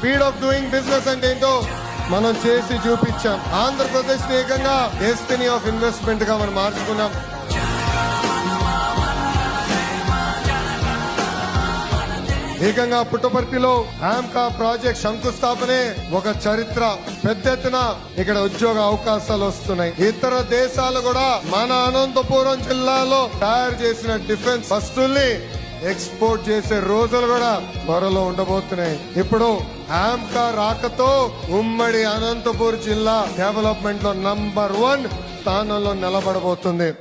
Speed of doing business అంటే ఏంటో మనం చేసి చూపించాం. ఆంధ్రప్రదేశ్ ఏకంగా డెస్టినీ ఆఫ్ ఇన్వెస్ట్మెంట్ గా మనం మార్చుకున్నాం. ఏకంగా పుట్టపర్తిలో ఆమ్కా ప్రాజెక్ట్ శంకుస్థాపనే ఒక చరిత్ర. పెద్ద ఎత్తున ఇక్కడ ఉద్యోగ అవకాశాలు వస్తున్నాయి. ఇతర దేశాలు కూడా మన అనంతపురం జిల్లాలో తయారు చేసిన డిఫెన్స్ వస్తువుల్ని ఎక్స్పోర్ట్ చేసే రోజులు కూడా త్వరలో ఉండబోతున్నాయి. ఇప్పుడు ఆమ్కా రాకతో ఉమ్మడి అనంతపూర్ జిల్లా డెవలప్మెంట్ లో నంబర్ 1 స్థానంలో నిలబడబోతుంది.